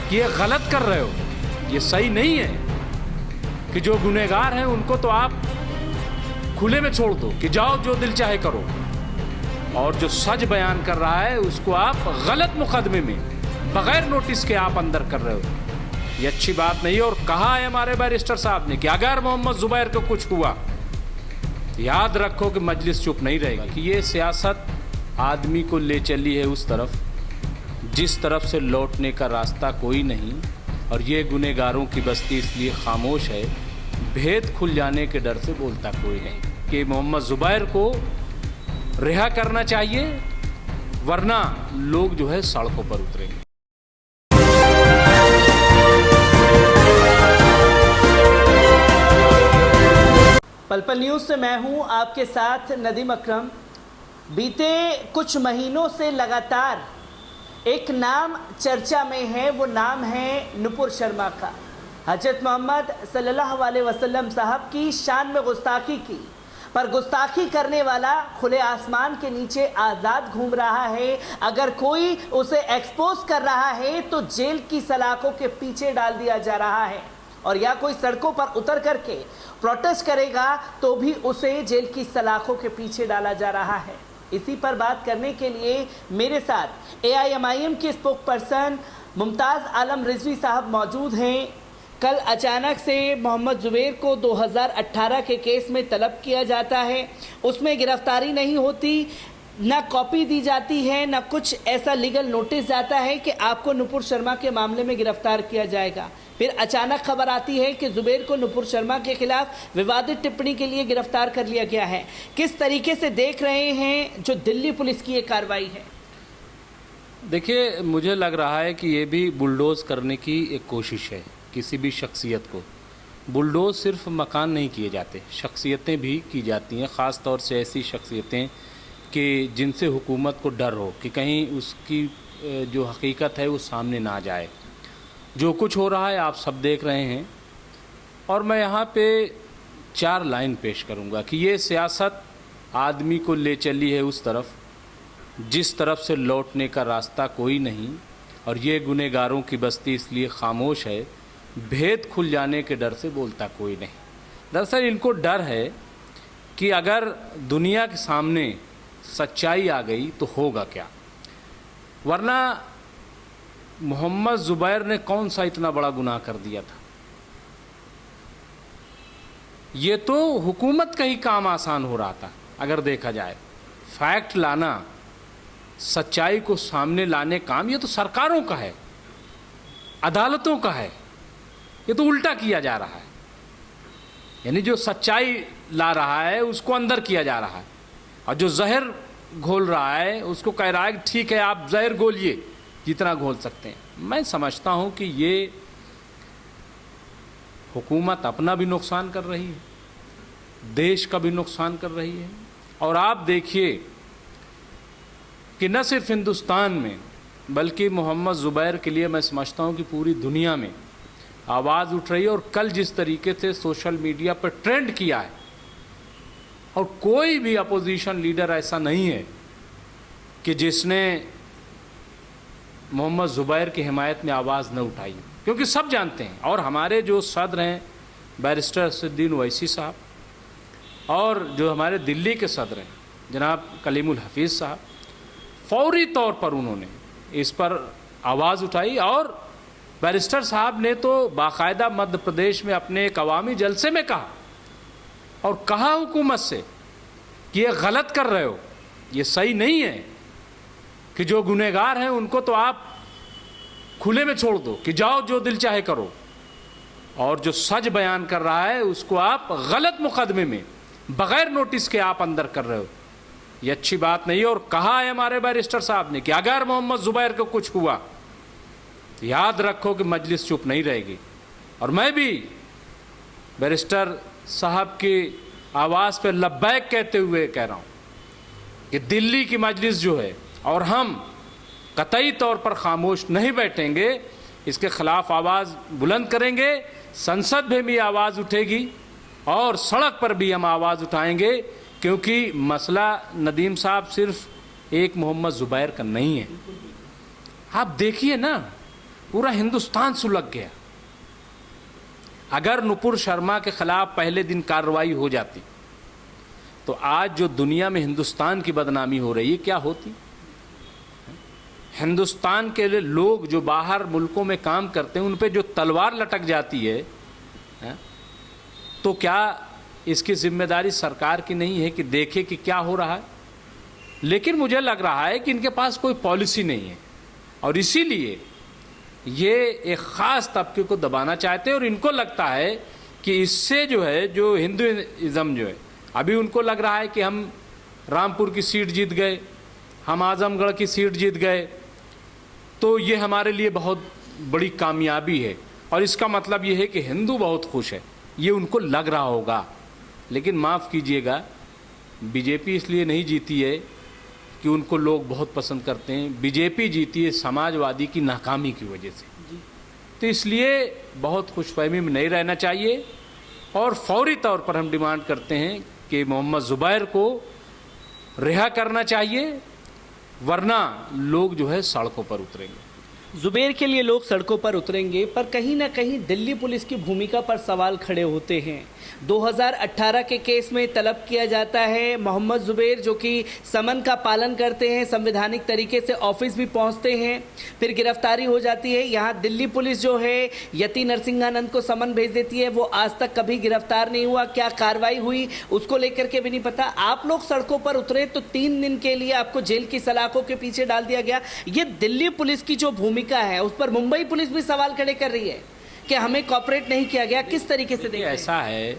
कि ये गलत कर रहे हो, ये सही नहीं है कि जो गुनहगार हैं उनको तो आप खुले में छोड़ दो कि जाओ जो दिल चाहे करो, और जो सच बयान कर रहा है उसको आप गलत मुकदमे में बगैर नोटिस के आप अंदर कर रहे हो। ये अच्छी बात नहीं है। और कहा है हमारे बैरिस्टर साहब ने कि अगर मोहम्मद जुबैर को कुछ हुआ, याद रखो कि मजलिस चुप नहीं रहेगी। कि ये सियासत आदमी को ले चली है उस तरफ जिस तरफ से लौटने का रास्ता कोई नहीं, और ये गुनहगारों की बस्ती इसलिए खामोश है, भेद खुल जाने के डर से बोलता कोई नहीं। कि मोहम्मद जुबैर को रिहा करना चाहिए, वरना लोग जो है सड़कों पर उतरेंगे। पल पल न्यूज़ से मैं हूं आपके साथ नदीम अकरम। बीते कुछ महीनों से लगातार एक नाम चर्चा में है, वो नाम है नुपुर शर्मा का। हजरत मोहम्मद सल्लल्लाहु अलैहि वसल्लम साहब की शान में गुस्ताखी की, पर गुस्ताखी करने वाला खुले आसमान के नीचे आज़ाद घूम रहा है। अगर कोई उसे एक्सपोज कर रहा है तो जेल की सलाखों के पीछे डाल दिया जा रहा है, और या कोई सड़कों पर उतर करके प्रोटेस्ट करेगा तो भी उसे जेल की सलाखों के पीछे डाला जा रहा है। इसी पर बात करने के लिए मेरे साथ AIMIM के स्पोक पर्सन मुमताज़ आलम रिजवी साहब मौजूद हैं। कल अचानक से मोहम्मद जुबैर को 2018 के केस में तलब किया जाता है, उसमें गिरफ्तारी नहीं होती, ना कॉपी दी जाती है, ना कुछ ऐसा लीगल नोटिस जाता है कि आपको नुपुर शर्मा के मामले में गिरफ्तार किया जाएगा। फिर अचानक खबर आती है कि जुबैर को नुपुर शर्मा के खिलाफ विवादित टिप्पणी के लिए गिरफ्तार कर लिया गया है। किस तरीके से देख रहे हैं जो दिल्ली पुलिस की ये कार्रवाई है? देखिए, मुझे लग रहा है कि ये भी बुलडोज करने की एक कोशिश है। किसी भी शख्सियत को बुलडोज सिर्फ मकान नहीं किए जाते, शख्सियतें भी की जाती हैं, ख़ास तौर से ऐसी शख्सियतें कि जिनसे हुकूमत को डर हो कि कहीं उसकी जो हकीकत है वो सामने ना जाए। जो कुछ हो रहा है आप सब देख रहे हैं, और मैं यहाँ पे 4 लाइन पेश करूँगा कि ये सियासत आदमी को ले चली है उस तरफ जिस तरफ से लौटने का रास्ता कोई नहीं, और ये गुनहगारों की बस्ती इसलिए खामोश है, भेद खुल जाने के डर से बोलता कोई नहीं। दरअसल इनको डर है कि अगर दुनिया के सामने सच्चाई आ गई तो होगा क्या, वरना मोहम्मद जुबैर ने कौन सा इतना बड़ा गुनाह कर दिया था। ये तो हुकूमत का ही काम आसान हो रहा था। अगर देखा जाए, फैक्ट लाना, सच्चाई को सामने लाने काम ये तो सरकारों का है, अदालतों का है। ये तो उल्टा किया जा रहा है, यानी जो सच्चाई ला रहा है उसको अंदर किया जा रहा है, और जो जहर घोल रहा है उसको कह रहा है कि ठीक है आप जहर घोलिए जितना घोल सकते हैं। मैं समझता हूँ कि ये हुकूमत अपना भी नुकसान कर रही है, देश का भी नुकसान कर रही है। और आप देखिए कि न सिर्फ हिंदुस्तान में बल्कि मोहम्मद जुबैर के लिए मैं समझता हूँ कि पूरी दुनिया में आवाज़ उठ रही है। और कल जिस तरीके से सोशल मीडिया पर ट्रेंड किया है, और कोई भी अपोजिशन लीडर ऐसा नहीं है कि जिसने मोहम्मद जुबैर की हिमायत में आवाज़ न उठाई, क्योंकि सब जानते हैं। और हमारे जो सदर हैं बैरिस्टर असदुद्दीन ओवैसी साहब, और जो हमारे दिल्ली के सदर हैं जनाब कलीमुल हफीज़ साहब, फौरी तौर पर उन्होंने इस पर आवाज़ उठाई। और बैरिस्टर साहब ने तो बाकायदा मध्य प्रदेश में अपने एक अवामी जलसे में कहा, और कहा हुकूमत से कि ये गलत कर रहे हो, ये सही नहीं है कि जो गुनहगार हैं उनको तो आप खुले में छोड़ दो कि जाओ जो दिल चाहे करो, और जो सच बयान कर रहा है उसको आप गलत मुकदमे में बगैर नोटिस के आप अंदर कर रहे हो। ये अच्छी बात नहीं है। और कहा है हमारे बैरिस्टर साहब ने कि अगर मोहम्मद जुबैर को कुछ हुआ, याद रखो कि मजलिस चुप नहीं रहेगी। और मैं भी बैरिस्टर साहब की आवाज़ पे लब्बैक कहते हुए कह रहा हूँ कि दिल्ली की मजलिस जो है, और हम कतई तौर पर खामोश नहीं बैठेंगे, इसके ख़िलाफ़ आवाज़ बुलंद करेंगे। संसद में भी आवाज़ उठेगी और सड़क पर भी हम आवाज़ उठाएंगे, क्योंकि मसला नदीम साहब सिर्फ एक मोहम्मद जुबैर का नहीं है। आप देखिए ना, पूरा हिंदुस्तान सुलग गया। अगर नुपुर शर्मा के खिलाफ पहले दिन कार्रवाई हो जाती तो आज जो दुनिया में हिंदुस्तान की बदनामी हो रही है क्या होती। हिंदुस्तान के लोग जो बाहर मुल्कों में काम करते हैं उन पे जो तलवार लटक जाती है, तो क्या इसकी जिम्मेदारी सरकार की नहीं है कि देखे कि क्या हो रहा है। लेकिन मुझे लग रहा है कि इनके पास कोई पॉलिसी नहीं है और इसीलिए ये एक ख़ास तबके को दबाना चाहते हैं और इनको लगता है कि इससे जो है जो हिंदुइज़्म जो है, अभी उनको लग रहा है कि हम रामपुर की सीट जीत गए, हम आजमगढ़ की सीट जीत गए, तो ये हमारे लिए बहुत बड़ी कामयाबी है और इसका मतलब ये है कि हिंदू बहुत खुश है, ये उनको लग रहा होगा। लेकिन माफ़ कीजिएगा, बीजेपी इसलिए नहीं जीती है कि उनको लोग बहुत पसंद करते हैं, बीजेपी जीती है समाजवादी की नाकामी की वजह से। तो इसलिए बहुत खुशफहमी में नहीं रहना चाहिए और फौरी तौर पर हम डिमांड करते हैं कि मोहम्मद ज़ुबैर को रिहा करना चाहिए, वरना लोग जो है सड़कों पर उतरेंगे। जुबैर के लिए लोग सड़कों पर उतरेंगे, पर कहीं ना कहीं दिल्ली पुलिस की भूमिका पर सवाल खड़े होते हैं। 2018 के केस में तलब किया जाता है मोहम्मद जुबैर, जो कि समन का पालन करते हैं, संवैधानिक तरीके से ऑफिस भी पहुंचते हैं, फिर गिरफ्तारी हो जाती है। यहाँ दिल्ली पुलिस जो है यति नरसिंहानंद को समन भेज देती है, वो आज तक कभी गिरफ्तार नहीं हुआ। क्या कार्रवाई हुई उसको लेकर के भी नहीं पता। आप लोग सड़कों पर उतरे तो 3 दिन के लिए आपको जेल की सलाखों के पीछे डाल दिया गया। ये दिल्ली पुलिस की जो भूमिका है उस पर मुंबई पुलिस भी सवाल खड़े कर रही है कि हमें कॉपरेट नहीं किया गया। किस तरीके से देखिए, ऐसा है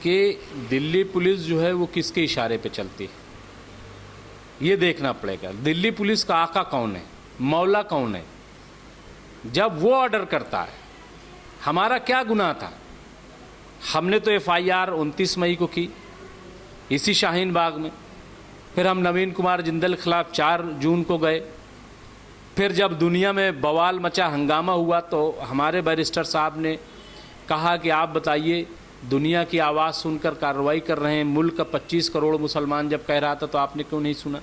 कि दिल्ली पुलिस जो है वो किसके इशारे पे चलती है, ये देखना पड़ेगा। दिल्ली पुलिस का आका कौन है, मौला कौन है। जब वो ऑर्डर करता है, हमारा क्या गुनाह था। हमने तो FIR 29 मई को की इसी शाहीन बाग में, फिर हम नवीन कुमार जिंदल के खिलाफ 4 जून को गए, फिर जब दुनिया में बवाल मचा, हंगामा हुआ, तो हमारे बैरिस्टर साहब ने कहा कि आप बताइए, दुनिया की आवाज़ सुनकर कार्रवाई कर रहे हैं, मुल्क का 25 करोड़ मुसलमान जब कह रहा था तो आपने क्यों नहीं सुना।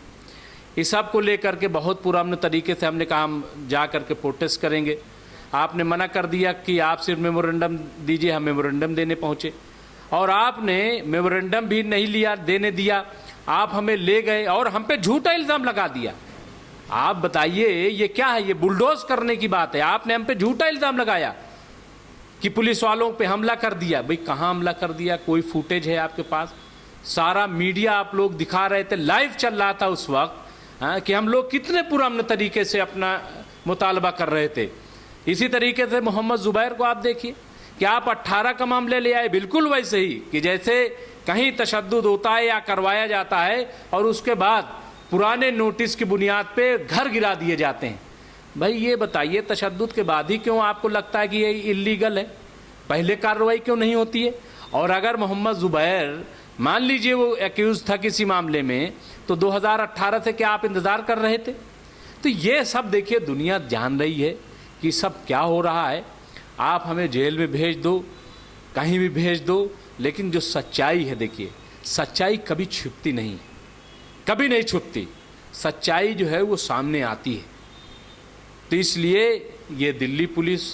इस सब को लेकर के बहुत पुराने तरीके से हमने कहा हम जा कर के प्रोटेस्ट करेंगे। आपने मना कर दिया कि आप सिर्फ मेमोरेंडम दीजिए, हम मेमोरेंडम देने पहुँचे और आपने मेमोरेंडम भी नहीं लिया, देने दिया, आप हमें ले गए और हम पे झूठा इल्ज़ाम लगा दिया। आप बताइए ये क्या है, ये बुलडोज करने की बात है। आपने हम पे झूठा इल्ज़ाम लगाया कि पुलिस वालों पे हमला कर दिया। भाई कहाँ हमला कर दिया, कोई फुटेज है आपके पास? सारा मीडिया आप लोग दिखा रहे थे, लाइव चल रहा था उस वक्त कि हम लोग कितने पुराने तरीके से अपना मुतालबा कर रहे थे। इसी तरीके से मोहम्मद ज़ुबैर को आप देखिए कि आप 18 का मामले ले आए, बिल्कुल वैसे ही कि जैसे कहीं तशद्दुद होता है या करवाया जाता है और उसके बाद पुराने नोटिस की बुनियाद पे घर गिरा दिए जाते हैं। भाई ये बताइए, तशद्दुद के बाद ही क्यों आपको लगता है कि ये इल्लीगल है? पहले कार्रवाई क्यों नहीं होती है? और अगर मोहम्मद ज़ुबैर मान लीजिए वो एक्यूज़ था किसी मामले में, तो 2018 से क्या आप इंतज़ार कर रहे थे? तो ये सब देखिए दुनिया जान रही है कि सब क्या हो रहा है। आप हमें जेल में भेज दो, कहीं भी भेज दो, लेकिन जो सच्चाई है, देखिए सच्चाई कभी छिपती नहीं, कभी नहीं छुपती। सच्चाई जो है वो सामने आती है। तो इसलिए ये दिल्ली पुलिस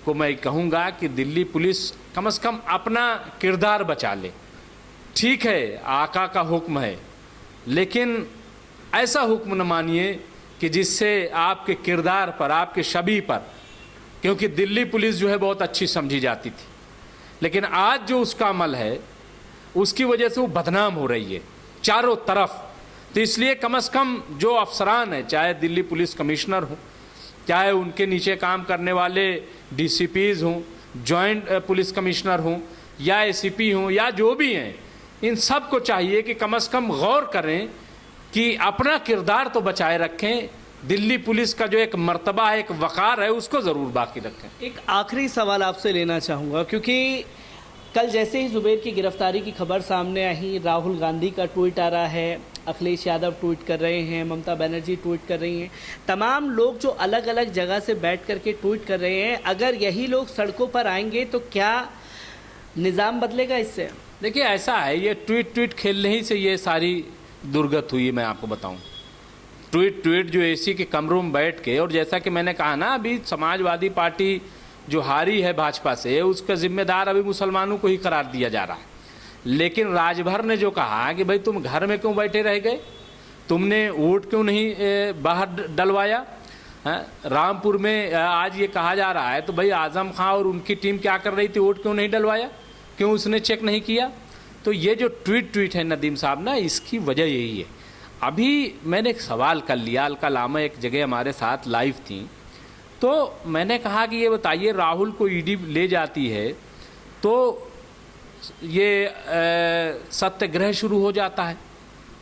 को मैं कहूँगा कि दिल्ली पुलिस कम से कम अपना किरदार बचा ले। ठीक है, आका का हुक्म है, लेकिन ऐसा हुक्म न मानिए कि जिससे आपके किरदार पर, आपके शबीह पर, क्योंकि दिल्ली पुलिस जो है बहुत अच्छी समझी जाती थी, लेकिन आज जो उसका अमल है उसकी वजह से वो बदनाम हो रही है चारों तरफ। तो इसलिए कम से कम जो अफसरान हैं, चाहे दिल्ली पुलिस कमिश्नर हों, चाहे उनके नीचे काम करने वाले DCPs हों, जॉइंट पुलिस कमिश्नर हों या ACP हों या जो भी हैं, इन सब को चाहिए कि कम से कम गौर करें कि अपना किरदार तो बचाए रखें। दिल्ली पुलिस का जो एक मर्तबा है, एक वक़ार है, उसको ज़रूर बाकी रखें। एक आखिरी सवाल आपसे लेना चाहूँगा, क्योंकि कल जैसे ही ज़ुबैर की गिरफ्तारी की खबर सामने आई, राहुल गांधी का ट्वीट आ रहा है, अखिलेश यादव ट्वीट कर रहे हैं, ममता बनर्जी ट्वीट कर रही हैं, तमाम लोग जो अलग अलग जगह से बैठ कर के ट्वीट कर रहे हैं। अगर यही लोग सड़कों पर आएंगे तो क्या निज़ाम बदलेगा इससे? देखिए ऐसा है, ये ट्वीट खेलने ही से ये सारी दुर्गत हुई। मैं आपको बताऊं, ट्वीट जो एसी के कमरों में बैठ के, और जैसा कि मैंने कहा ना, अभी समाजवादी पार्टी जो हारी है भाजपा से, उसका जिम्मेदार अभी मुसलमानों को ही करार दिया जा रहा है। लेकिन राजभर ने जो कहा कि भाई तुम घर में क्यों बैठे रह गए, तुमने वोट क्यों नहीं बाहर डलवाया। रामपुर में आज ये कहा जा रहा है तो भाई आजम खां और उनकी टीम क्या कर रही थी, वोट क्यों नहीं डलवाया, क्यों उसने चेक नहीं किया। तो ये जो ट्वीट है नदीम साहब ना, इसकी वजह यही है। अभी मैंने एक सवाल कर लिया, अलका लामा एक जगह हमारे साथ लाइव थी, तो मैंने कहा कि ये बताइए, राहुल को ईडी ले जाती है तो ये सत्याग्रह शुरू हो जाता है,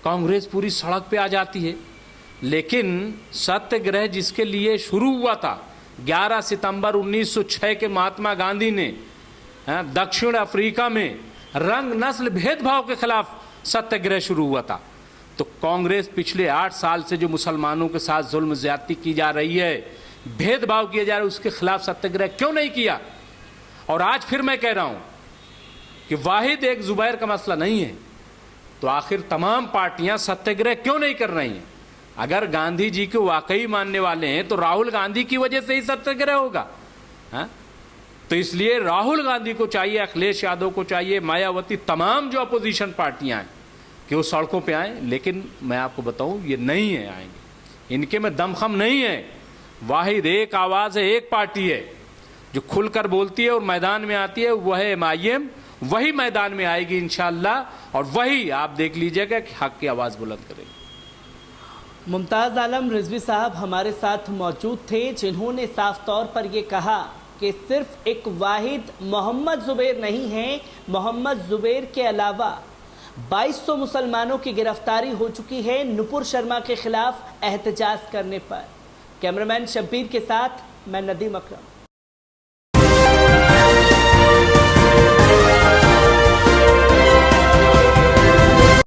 कांग्रेस पूरी सड़क पे आ जाती है। लेकिन सत्याग्रह जिसके लिए शुरू हुआ था 11 सितंबर 1906 के महात्मा गांधी ने दक्षिण अफ्रीका में रंग नस्ल भेदभाव के खिलाफ सत्याग्रह शुरू हुआ था, तो कांग्रेस पिछले 8 साल से जो मुसलमानों के साथ जुल्म ज्यादती की जा रही है, भेदभाव किया जा रहा है, उसके खिलाफ सत्याग्रह क्यों नहीं किया। और आज फिर मैं कह रहा हूं कि वाहिद एक जुबैर का मसला नहीं है, तो आखिर तमाम पार्टियां सत्याग्रह क्यों नहीं कर रही हैं। अगर गांधी जी को वाकई मानने वाले हैं तो राहुल गांधी की वजह से ही सत्याग्रह होगा। तो इसलिए राहुल गांधी को चाहिए, अखिलेश यादव को चाहिए, मायावती, तमाम जो अपोजिशन पार्टियां हैं कि वो सड़कों पे आएँ। लेकिन मैं आपको बताऊं, ये नहीं है आएंगे, इनके में दमखम नहीं है। वाहिद एक आवाज़ है, एक पार्टी है जो खुलकर बोलती है और मैदान में आती है, वह है MIM। वही मैदान में आएगी इंशाअल्लाह, और वही आप देख लीजिएगा कि हक की आवाज़ बुलंद करेगी। मुमताज़ आलम रिजवी साहब हमारे साथ मौजूद थे, जिन्होंने साफ तौर पर ये कहा कि सिर्फ एक वाहिद मोहम्मद जुबैर नहीं है, मोहम्मद जुबैर के अलावा 2200 मुसलमानों की गिरफ्तारी हो चुकी है नुपुर शर्मा के खिलाफ एहतजाज करने पर। कैमरामैन शब्बीर के साथ मैं नदीम अकरम।